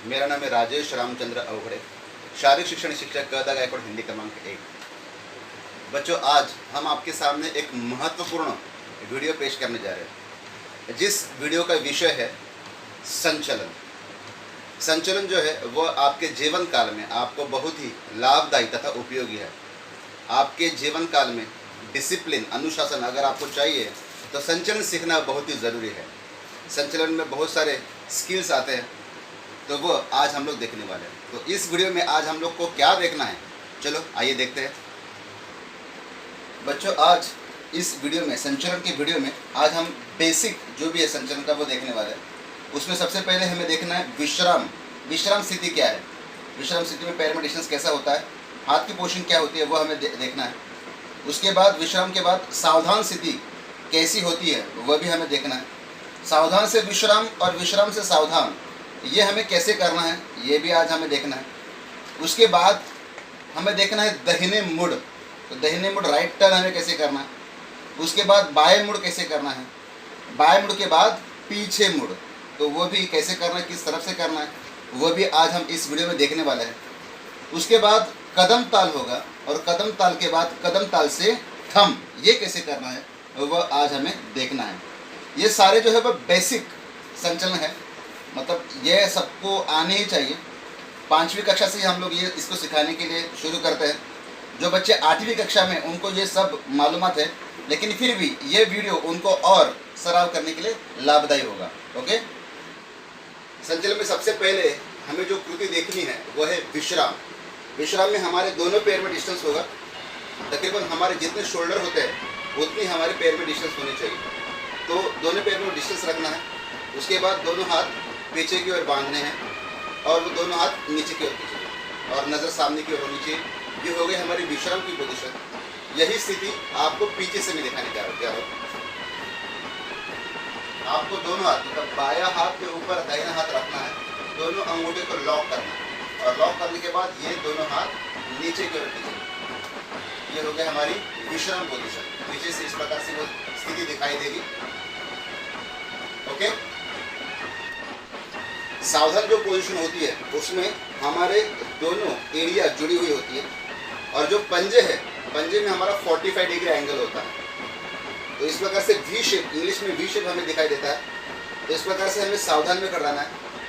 मेरा नाम है राजेश रामचंद्र अवघड़े, शारीरिक शिक्षण शिक्षक गदा गायकवाड़ हिंदी क्रमांक 1। बच्चों, आज हम आपके सामने एक महत्वपूर्ण वीडियो पेश करने जा रहे हैं, जिस वीडियो का विषय है संचलन। संचलन जो है वो आपके जीवन काल में आपको बहुत ही लाभदायी तथा उपयोगी है। आपके जीवन काल में डिसिप्लिन, अनुशासन अगर आपको चाहिए तो संचलन सीखना बहुत ही ज़रूरी है। संचलन में बहुत सारे स्किल्स आते हैं, तो वो आज हम लोग देखने वाले हैं। तो इस वीडियो में आज हम लोग को क्या देखना है, चलो आइए देखते हैं। बच्चों, आज इस वीडियो में, संचलन की वीडियो में, आज हम बेसिक जो भी है संचलन का वो देखने वाले हैं। उसमें सबसे पहले हमें देखना है विश्राम स्थिति क्या है, विश्राम स्थिति में पैर में डिस्टेंस कैसा होता है, हाथ की पोजीशन क्या होती है, वो हमें देखना है। उसके बाद विश्राम के बाद सावधान स्थिति कैसी होती है, वह भी हमें देखना है। सावधान से विश्राम और विश्राम से सावधान, ये हमें कैसे करना है, ये भी आज हमें देखना है। उसके बाद हमें देखना है दाहिने मुड़, तो दाहिने मुड़ राइट टर्न हमें कैसे करना है। उसके बाद बाएं मुड़ कैसे करना है, बाएं मुड़ के बाद पीछे मुड़, तो वो भी कैसे करना है, किस तरफ से करना है, वो भी आज हम इस वीडियो में देखने वाले हैं। उसके बाद कदम ताल होगा, और कदम ताल के बाद कदम ताल से थंब, ये कैसे करना है वह आज हमें देखना है। ये सारे जो है वह बेसिक संचलन है, मतलब ये सबको आने ही चाहिए। 5वीं कक्षा से हम लोग ये इसको सिखाने के लिए शुरू करते हैं। जो बच्चे 8वीं कक्षा में, उनको ये सब मालूमात है, लेकिन फिर भी ये वीडियो उनको और सराव करने के लिए लाभदायी होगा। ओके, संचलन में सबसे पहले हमें जो कृति देखनी है वो है विश्राम। विश्राम में हमारे दोनों पैर में डिस्टेंस होगा, तकरीबन हमारे जितने शोल्डर होते हैं उतनी हमारे पैर में डिस्टेंस होनी चाहिए। तो दोनों पैर में डिस्टेंस रखना है। उसके बाद दोनों हाथ पीछे की ओर बांधने हैं, और वो दोनों हाथ नीचे की ओर खींचेंगे, और नज़र सामने की ओर होनी चाहिए। ये हो गई हमारी विश्राम की पोजीशन। यही स्थिति आपको पीछे से मैं दिखाने जा रहा हूँ। आपको दोनों हाथ, मतलब बायां हाथ के ऊपर दाहिना हाथ रखना है, दोनों अंगूठे को लॉक करना है, और लॉक करने के बाद ये दोनों हाथ नीचे की ओर खींचेंगे। ये हो गया हमारी विश्राम पोजीशन। नीचे से इस प्रकार से वो स्थिति दिखाई देगी। ओके, सावधान जो पोजीशन होती है उसमें हमारे दोनों एरिया जुड़ी हुई होती है, और जो पंजे है, पंजे में हमारा 45 डिग्री एंगल होता है। तो इस प्रकार से वी शेप, इंग्लिश में वी शेप हमें दिखाई देता है। तो इस प्रकार से हमें सावधान में कराना है।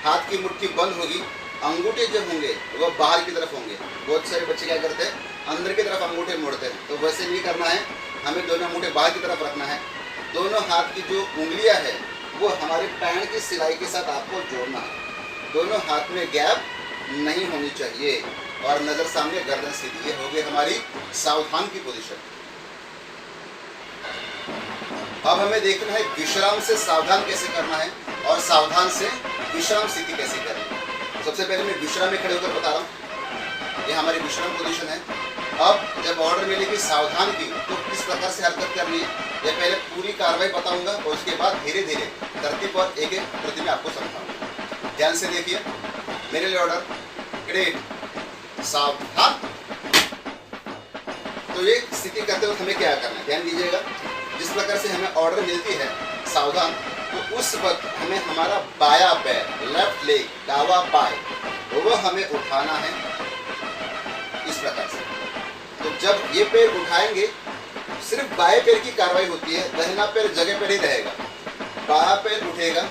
हाथ की मुट्ठी बंद होगी, अंगूठे जो होंगे वह बाहर की तरफ होंगे। बहुत सारे बच्चे क्या करते हैं, अंदर की तरफ अंगूठे मोड़ते हैं, तो वैसे नहीं करना है। हमें दोनों अंगूठे बाहर की तरफ रखना है। दोनों हाथ की जो उंगलियां है वो हमारे पैर की सिलाई के साथ आपको जोड़ना है। दोनों हाथ में गैप नहीं होनी चाहिए, और नज़र सामने, गर्दन सीधी। ये हो गई हमारी सावधान की पोजीशन। अब हमें देखना है विश्राम से सावधान कैसे करना है, और सावधान से विश्राम स्थिति कैसे करनी है। सबसे पहले मैं विश्राम में खड़े होकर बता रहा हूँ। ये हमारी विश्राम पोजीशन है। अब जब ऑर्डर मिलेगी सावधान की, तो किस प्रकार से हरकत करनी है, ये पहले पूरी कार्रवाई बताऊंगा, और उसके बाद धीरे धीरे तरतीब और एक एक कृति में आपको समझाऊंगा। ध्यान से देखिए, मेरे लिए ऑर्डर, क्रेडिट, सावधान। तो ये स्थिति करते वक्त हमें क्या करना है, ध्यान दीजिएगा। जिस प्रकार से हमें ऑर्डर मिलती है सावधान, तो उस वक्त हमें हमारा बायां पैर, लेफ्ट लेग, दावा बाएं, वो हमें उठाना है इस प्रकार से। तो जब ये पैर उठाएंगे, सिर्फ बाएं पैर की कार्रवाई होती है, दाहिना पैर जगह पर ही रहेगा। बायां पैर उठेगा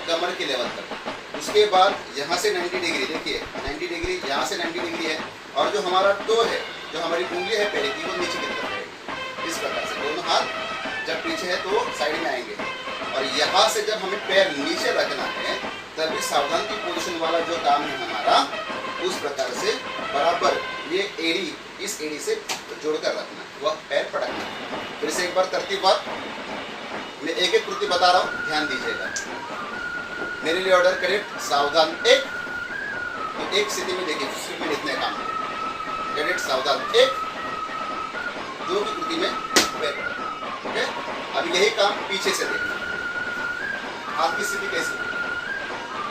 कमर के लेवल तक। उसके बाद यहाँ से 90 डिग्री, देखिए 90 डिग्री, यहाँ से 90 डिग्री है, और जो हमारा टो है, जो हमारी उंगली है पैर की, वो नीचे की तरफ रहेगी। इस प्रकार से दोनों हाथ जब पीछे है तो साइड में आएंगे, और यहाँ से जब हमें पैर नीचे रखना है, तभी सावधान की पोजीशन वाला जो काम है हमारा, उस प्रकार से बराबर ये एड़ी, इस एड़ी से जोड़कर रखना है, वह पैर पटकना है। फिर से एक बार तरतीब बात, मैं एक एक कृति बता रहा हूँ, ध्यान दीजिएगा। मेरे लिए ऑर्डर करेक्ट, सावधान, एक। तो एक स्थिति में देखिए, सिर्फ में इतने काम है, करेक्ट, सावधान, एक। दो की कृति में पैर पटकना। ओके, अब यही काम पीछे से देखना। हाथ की स्थिति कैसी है,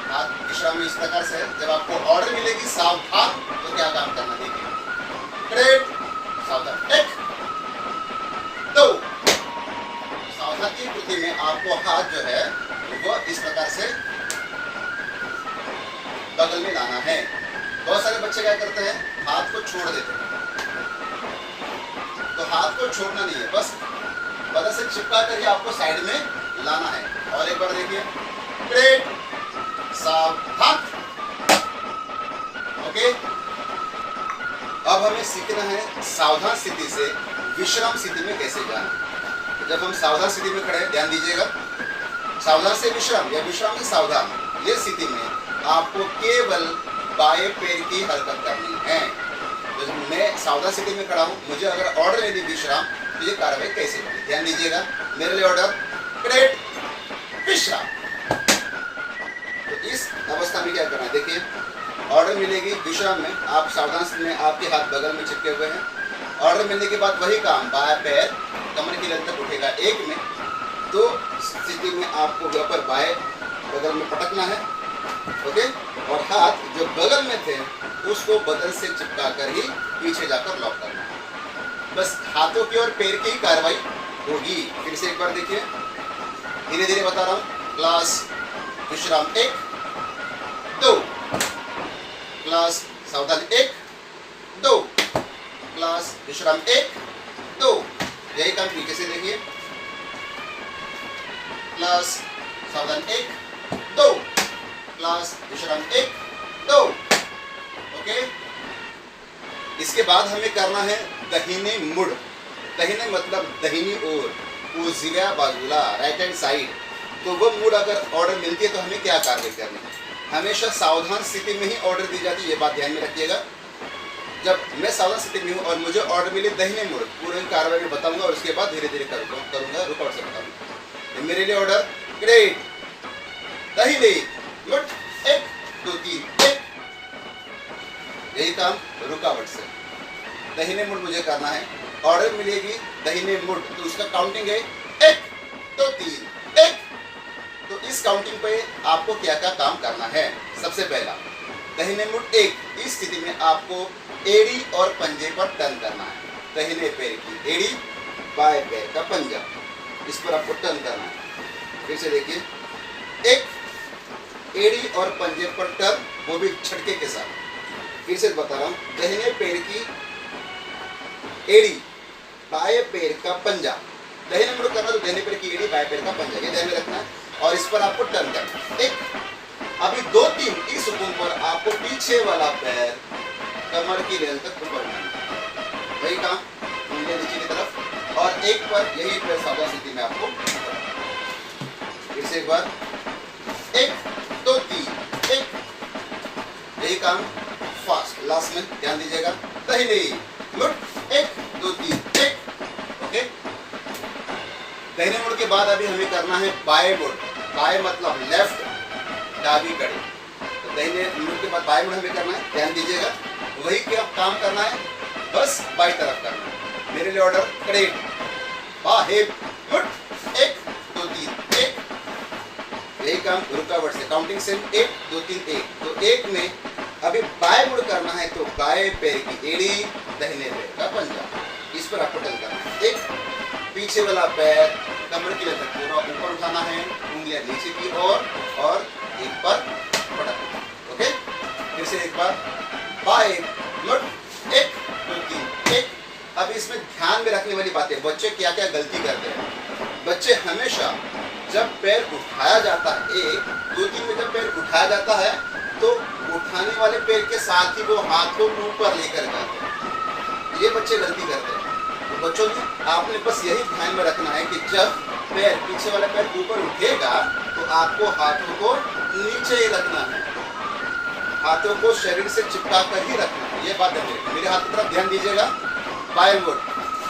हाथ विश्राम में इस प्रकार से है। जब आपको ऑर्डर मिलेगी सावधान, तो क्या काम करना, देखिए, करेक्ट, सावधान, एक, दो। सावधान की कृति में आपको हाथ जो है वो इस प्रकार से बगल में लाना करना है। बहुत सारे बच्चे क्या करते हैं, हाथ को छोड़ देते हैं। तो हाथ को छोड़ना नहीं है, बस बदन से चिपका कर ही आपको साइड में लाना है। और एक बार देखिए, ग्रेट, सावधान। ओके, अब हमें सीखना है सावधान स्थिति से विश्राम स्थिति में कैसे जाना। जब हम सावधान स्थिति में खड़े हैं, ध्यान दीजिएगा, सावधान से विश्राम या विश्राम से सावधान, ये स्थिति में आपको केवल बाएं पैर की हरकत करनी है। तो मैं सावधान स्थिति में खड़ा हूँ, मुझे अगर ऑर्डर लेनी विश्राम, तो ये कार्रवाई कैसे होगी, ध्यान दीजिएगा। मेरे लिए ऑर्डर, ग्रेट, विश्राम। तो इस अवस्था में क्या करना है, देखिए ऑर्डर मिलेगी विश्राम में, आप सावधान स्थिति में, आपके हाथ बगल में चिपके हुए हैं। ऑर्डर मिलने के बाद वही काम, बायां पैर कमर की लेंथ तक उठेगा एक में। तो स्थिति में आपको यहाँ पर बाएं बगल में पटकना है। ओके, और हाथ जो बगल में थे उसको बदन से चिपका कर ही पीछे जाकर लॉक करना है। बस हाथों की और पैर की ही कार्रवाई होगी। फिर से एक बार देखिए, धीरे धीरे बता रहा हूँ। क्लास विश्राम 1, 2, क्लास सावधान 1, 2, क्लास विश्राम 1, 2। यही काम पीछे से देखिए, क्लास सावधान 1, 2, क्लास विश्राम 1, 2। ओके, इसके बाद हमें करना है दाहिने मुड़। दाहिने मतलब दाहिनी ओर, उजव्या बाजूला, राइट हैंड साइड। तो वो मुड़ अगर ऑर्डर मिलती है तो हमें क्या कार्रवाई करनी है, हमेशा सावधान स्थिति में ही ऑर्डर दी जाती है, ये बात ध्यान में रखिएगा। जब मैं सावधान स्थिति में हूँ और मुझे ऑर्डर मिले दाहिने मुड़, पूरी कार्रवाई में बताऊंगा और उसके बाद धीरे धीरे करूंगा, रुकावट से बताऊंगा। मेरे लिए ऑर्डर, ग्रेट, दाहिने मुड़ 1, 2, 3, 1। यही काम रुकावट से। दाहिने मुड़ मुझे करना है, ऑर्डर मिलेगी दाहिने मुड़, तो उसका काउंटिंग है 1, 2, 3, 1। तो इस काउंटिंग पे आपको क्या क्या काम करना है। सबसे पहला, दाहिने मुड़ 1, इस स्थिति में आपको एड़ी और पंजे पर टर्न करना है। दाहिने पैर की एड़ी, बाएं पैर का पंजा, इस पर आपको टर्न करना है। फिर से देखिए, एक एड़ी और पंजे पर टर्न, वो भी झटके के साथ। फिर से बता रहा हूँ, दाहिने पैर की एड़ी, बाएं पैर का पंजा। दाहिने मुड़ करना तो दाहिने पैर की एड़ी, बाएं पैर का पंजा, ये ध्यान में रखना है। और इस पर आपको टर्न करना है। एक, अभी 2, 3 इस हुकुम पर आपको पीछे वाला पैर कमर की लेंथ तक ऊपर उठाना है। वही काम, उंगलियां नीचे की तरफ, और एक पर यही पैर सावधान स्थिति में आपको। फिर से एक बार, 1, 2, 3, 1। यही काम फास्ट, लास्ट में ध्यान दीजिएगा। दाहिने मुड़ 1, 2, 3, 1। ओके, दाहिने मुड़ के बाद अभी हमें करना है बाएं मुड़। बाएं मतलब लेफ्ट, दागी कड़ी। तो दाहिने मुड़ के बाद बाएं मुड़ हमें करना है, ध्यान दीजिएगा। वही क्या काम करना है, बस बाई तरफ करना है। मेरे लिए ऑर्डर, ग्रेट, बाएं मुड़ 1, 2, 3, 1। यही काम रुकावट से, काउंटिंग से 1, 2, 3, 1। तो 1 में अभी बाएं मुड़ करना है, तो बाएं पैर की एड़ी, दाहिने पैर का पंजा, इस पर आपको टर्न करना है। एक, पीछे वाला पैर कमर की लेंथ तक पूरा ऊपर उठाना है, उंगलियां नीचे की ओर, और एक पर पटकना। ओके, फिर से एक बार, बाएं मुड़ 1, 2, 3, 1। अब इसमें ध्यान में रखने वाली बातें, बच्चे क्या क्या गलती करते हैं। बच्चे हमेशा जब पैर उठाया जाता है, 1, 2, 3 में जब पैर उठाया जाता है, तो उठाने वाले पैर के साथ ही वो हाथ को ऊपर लेकर जाते हैं। ये बच्चे गलती करते हैं। तो बच्चों ने आपने बस यही ध्यान में रखना है कि जब पैर, पीछे वाला पैर ऊपर उठेगा, तो आपको हाथों को नीचे ही रखना है, हाथों को शरीर से चिपका कर ही रखना है। ये बात है मेरे हाथ की तरफ ध्यान दीजिएगा। बाएं मुड़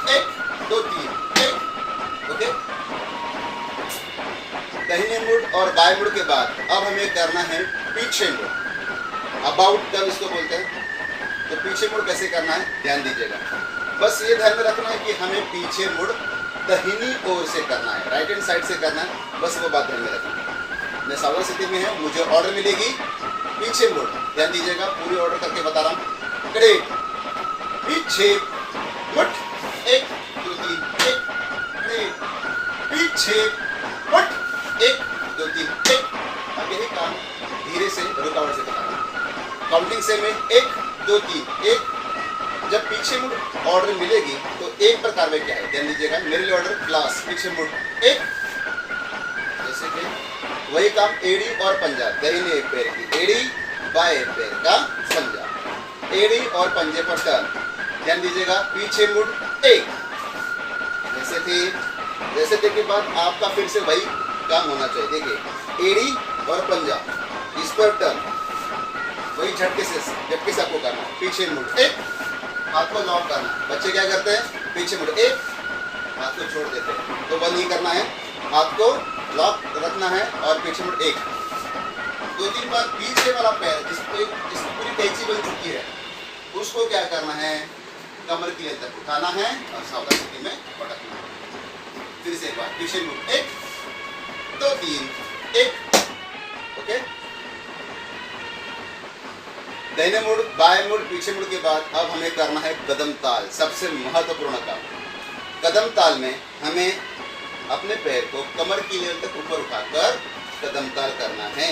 1, 2, 3, 1। ओके, दाहिने मुड़ और बाएं मुड़ के बाद अब हमें करना है पीछे मुड़, अबाउट टर्न इसको बोलते हैं। तो पीछे मुड़ कैसे करना है, ध्यान दीजिएगा। बस ये ध्यान में रखना है कि हमें पीछे मुड़ दाहिनी ओर से करना है, राइट हैंड साइड से करना है, बस वो बात ध्यान में रखना। मैं सावधान स्थिति में हूँ, मुझे ऑर्डर मिलेगी पीछे मुड़, ध्यान दीजिएगा, पूरी ऑर्डर करके बता रहा हूँ। ग्रेट, पीछे मुड़ 1, 2, 3, 1। ग्रेट, पीछे मुड़ 1, 2, 3, 1। अब यही काम धीरे से रुकावट से बताना। काउंटिंग सेम है, 1 2 3 1। जब पीछे मुड़ ऑर्डर मिलेगी तो एक पर कार्रवाई क्या है, ध्यान दीजिएगा। मेरे लिए ऑर्डर क्लास पीछे मुड़ 1, जैसे कि वही काम एड़ी और पंजा, दाहिने पैर की एड़ी बाएं पैर का पंजा, एड़ी और पंजे पर टर्न, ध्यान दीजिएगा। पीछे मुड़ 1, जैसे थे के बाद आपका फिर से वही काम होना चाहिए। देखिए एड़ी और पंजा, इस पर टर्न, वही झटके से आपको करना है। पीछे मुड़ 1, हाथ को लॉक करना। बच्चे क्या करते हैं, पीछे मुड़ 1, हाथ को छोड़ देते हैं, तो बंद नहीं करना है, हाथ को लॉक रखना है और पीछे मुड़ 1 2 3 बार। पीछे वाला पैर जिसकी पूरी कैंची बन चुकी है उसको क्या करना है, कमर की लेंथ तक उठाना है और सावधान स्थिति में पटकना है। फिर से एक बार, पीछे मुड़ 1 2 3 1, ओके। दाहिने मुड़ बाएं मुड़ पीछे मुड़ के बाद अब हमें करना है कदम ताल, सबसे महत्वपूर्ण काम। कदम ताल में हमें अपने पैर को कमर की लेवल तक ऊपर उठाकर कदम ताल करना है।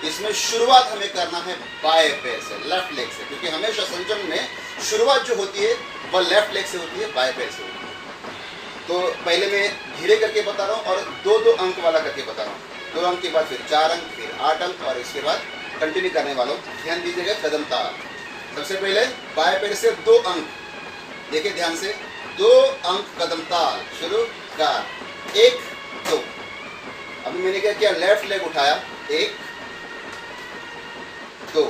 इसमें शुरुआत हमें करना है बाएं पैर से, लेफ्ट लेग से, क्योंकि हमेशा संचलन में शुरुआत जो होती है वह लेफ्ट लेग से होती है, बाएं पैर से होती है। तो पहले मैं धीरे करके बता रहा हूँ और 2-2 अंक वाला करके बता रहा हूँ। 2 अंक के बाद फिर 4 अंक, फिर 8 अंक और इसके बाद कंटिन्यू करने वालों ध्यान दीजिएगा। कदम ताल सबसे पहले बाएं पैर से 2 अंक, देखिए ध्यान से, 2 अंक कदम ताल शुरू कर 1 2। अभी मैंने क्या किया, लेफ्ट लेग उठाया 1 2,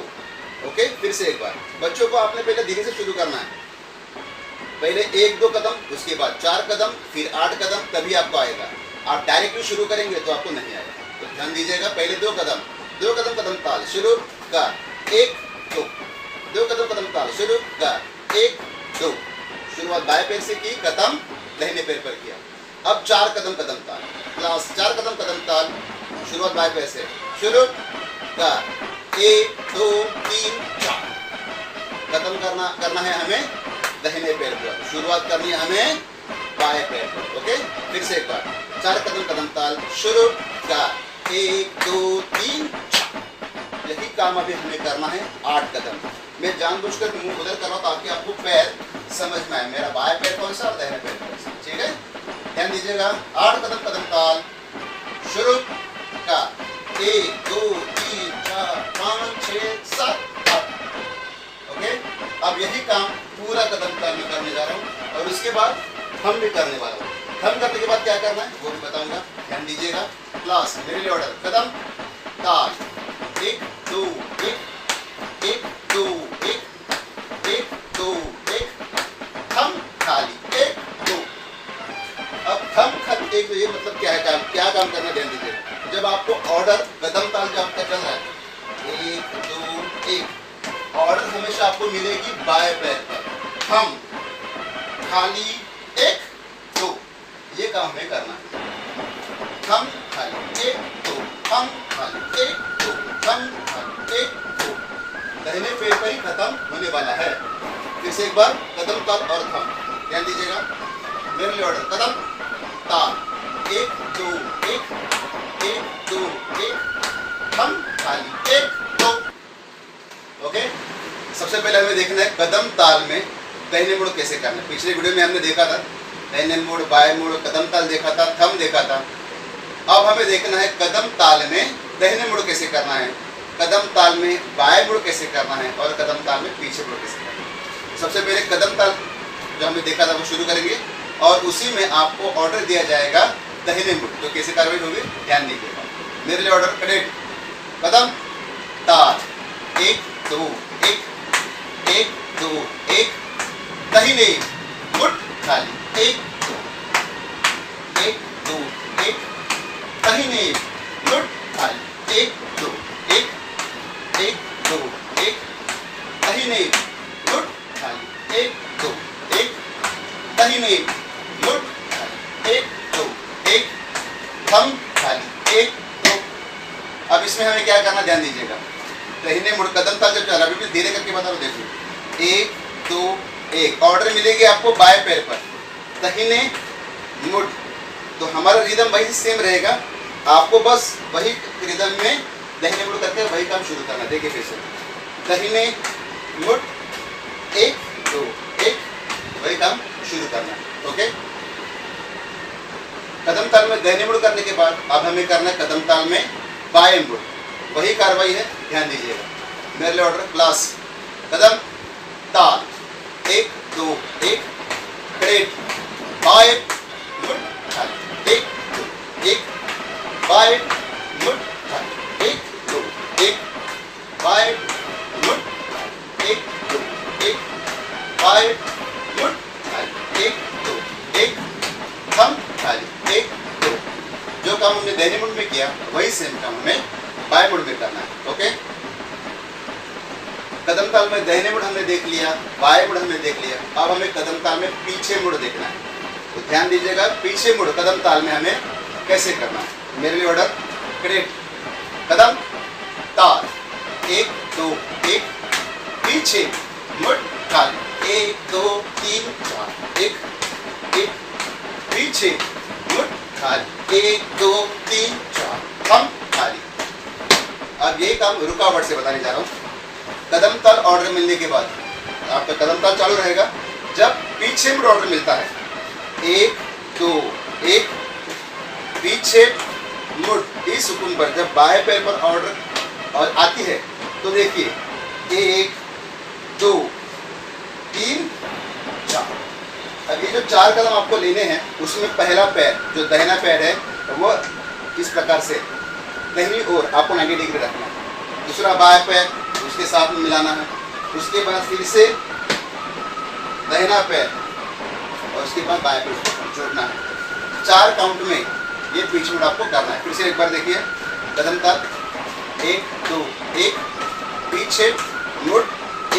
ओके। फिर से एक बार, बच्चों को आपने पहले धीरे से शुरू करना है, पहले 1 2 कदम, उसके बाद 4 कदम, फिर 8 कदम, तभी आपको आएगा। आप डायरेक्टली शुरू करेंगे तो आपको नहीं आएगा, तो ध्यान दीजिएगा। पहले 2 कदम कदम ताल शुरू कर 1 2, 2 कदम ताल शुरू कर 1 2। शुरुआत बाएं पैर से की, कदम दाहिने पैर पर किया। अब 4 कदम ताल, क्लास 4 कदम ताल, शुरुआत बाएं पैर से शुरू कर 1 2 3 4। खत्म करना है हमें दाहिने पैर पर, शुरुआत करनी है हमें बाएं पैर पर, ओके। फिर से एक बार, 4 कदम ताल शुरू कर 1 2 3 4। यही काम अभी हमें करना है 8 कदम। मैं जानबूझकर मुंह उधर कर रहा हूँ ताकि आपको पैर समझ में आए, मेरा बाएं पैर कौन सा और दाहिने पैर कौन सा, ठीक है। ध्यान दीजिएगा। 8 कदम ताल शुरू कर 1 2 3 4 5 6 7 8, ओके। अब यही काम पूरा कदम ताल में करने जा रहा हूँ और उसके बाद हम भी करने वाला हूँ। हम करने के बाद क्या करना है वो भी बताऊंगा, ध्यान दीजिएगा। क्लास मेरे लिए ऑर्डर कदम ताल 1 2 1 1 2 1 1 2 1, थम खाली 1 2। अब थम खाली 1 2, ये मतलब क्या है, क्या काम करना, ध्यान दीजिएगा। जब आपको ऑर्डर कदम ताल जब आपका चल रहा है 1 2 1, ऑर्डर हमेशा आपको मिलेगी बाएं पैर पर, थम खाली 1 2, ये काम हमें करना है। थम खाली 1 2, थम खाली 1 2, थम खाली 1 2। दाहिने पैर पर ही खत्म होने वाला है। फिर से एक बार, कदम ताल और थम, ध्यान दीजिएगा। मेरे लिए ऑर्डर कदम ताल 1 2 1 1 2 1, थम खाली 1 2, ओके। सबसे पहले हमें देखना है कदम ताल में दाहिने मुड़ कैसे करना है। पिछले वीडियो में हमने देखा था दाहिने मुड़ बाएं मुड़ कदम ताल देखा था, थम देखा था। अब हमें देखना है कदम ताल में दाहिने मुड़ कैसे करना है, कदम ताल में बाएं मुड़ कैसे करना है और कदम ताल में पीछे मुड़ कैसे करना है। सबसे पहले कदम ताल जो हमने देखा था वो शुरू करेंगे और उसी में आपको ऑर्डर दिया जाएगा दाहिने मुड़, तो कैसे कार्रवाई होगी ध्यान दीजिएगा। मेरे लिए ऑर्डर करेक्ट, कदम ताल 1 2 1 1 2 1, दाहिने मुड़ खाली 1 2 1 2 1, दाहिने मुड़ खाली 1 2 1 1 2 1, दाहिने मुड़ खाली 1 2 1, दाहिने मुड़ खाली 1 2 1, थम खाली 1 2। अब इसमें हमें क्या करना ध्यान दीजिएगा। दाहिने मुड़ कदम ताल जब चला, बिल्कुल धीरे करके बता रहा हूँ, देखो 1 2 1, ऑर्डर मिलेगी आपको बाएं पैर पर, दाहिने मुड़, तो हमारा रिदम वही सेम रहेगा। आपको बस वही रिदम में दाहिने मुड़ करके वही काम शुरू करना। देखिए फिर से दाहिने मुड़, 1 2 1, वही काम शुरू करना है। ओके, कदम ताल में दाहिने मुड़ करने के बाद अब हमें करना है कदम ताल में बाएं मुड़, वही कार्रवाई है, ध्यान दीजिएगा। मेरे लिए ऑर्डर क्लास, कदम ताल 1 2 1, क्रेट बाएं मुड़, 1 2 1, बाएं मुड़, 1 2 1, बाएं मुड़, 1 2 1, बाएं मुड़, 1 2 1, थम खाली, 1 2। जो काम हमने दाहिने मुड़ में किया वही सेम काम हमें बाएं मुड़ में करना है। ओके, कदम ताल में दाहिने मुड़ हमने देख लिया, बाएं मुड़ हमने देख लिया, अब हमें कदम ताल में पीछे मुड़ देखना है। तो ध्यान दीजिएगा, पीछे मुड़ कदम ताल में हमें कैसे करना है। मेरे लिए ऑर्डर क्रेट, कदम ताल 1 2 1, पीछे मुड़ खाली, 1 2 3 4, 1 पीछे मुड़ खाली, 1 2 3 4, थम खाली। अब ये काम रुकावट से बताने जा रहा हूँ। कदम ताल ऑर्डर मिलने के बाद आपका कदम ताल चालू रहेगा। जब पीछे मुड़ ऑर्डर मिलता है, 1 2 1, पीछे मुड़, इस हुक्म पर जब बाएं पैर पर ऑर्डर और आती है तो देखिए 1 2 3 4। अब ये जो 4 कदम आपको लेने हैं उसमें पहला पैर जो दाहिना पैर है वो इस प्रकार से दाहिनी ओर आपको 90 डिग्री रखना है। दूसरा बाएं पैर उसके साथ में मिलाना है, उसके बाद फिर से दाहिना पैर और उसके बाद बाएं पैर जोड़ना है। 4 काउंट में ये पीछे मुड़ आपको करना है। फिर से एक बार देखिए, कदम ताल 1 2 1, पीछे मुड़,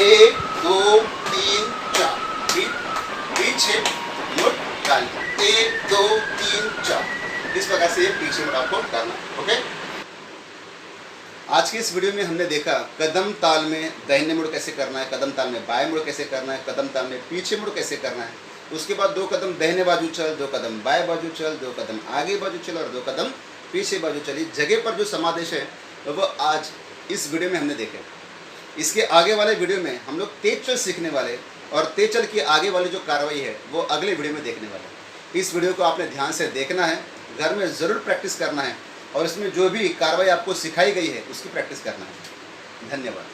1 2 3 4, पीछे मुड़ खाली, 1 2 3 4। इस प्रकार से ये पीछे मुड़ आपको करना है। ओके, आज की इस वीडियो में हमने देखा कदम ताल में दाहिने मुड़ कैसे करना है, कदम ताल में बाएं मुड़ कैसे करना है, कदम ताल में पीछे मुड़ कैसे करना है। उसके बाद 2 कदम दाहिने बाजू चल, 2 कदम बाएं बाजू चल, 2 कदम आगे बाजू चल और 2 कदम पीछे बाजू चली। जगह पर जो समादेश है वो आज इस वीडियो में हमने देखे। इसके आगे वाले वीडियो में हम लोग तेज चल सीखने वाले और तेज चल की आगे वाली जो कार्रवाई है वो अगले वीडियो में देखने वाले। इस वीडियो को आपने ध्यान से देखना है, घर में ज़रूर प्रैक्टिस करना है और इसमें जो भी कार्रवाई आपको सिखाई गई है उसकी प्रैक्टिस करना है। धन्यवाद।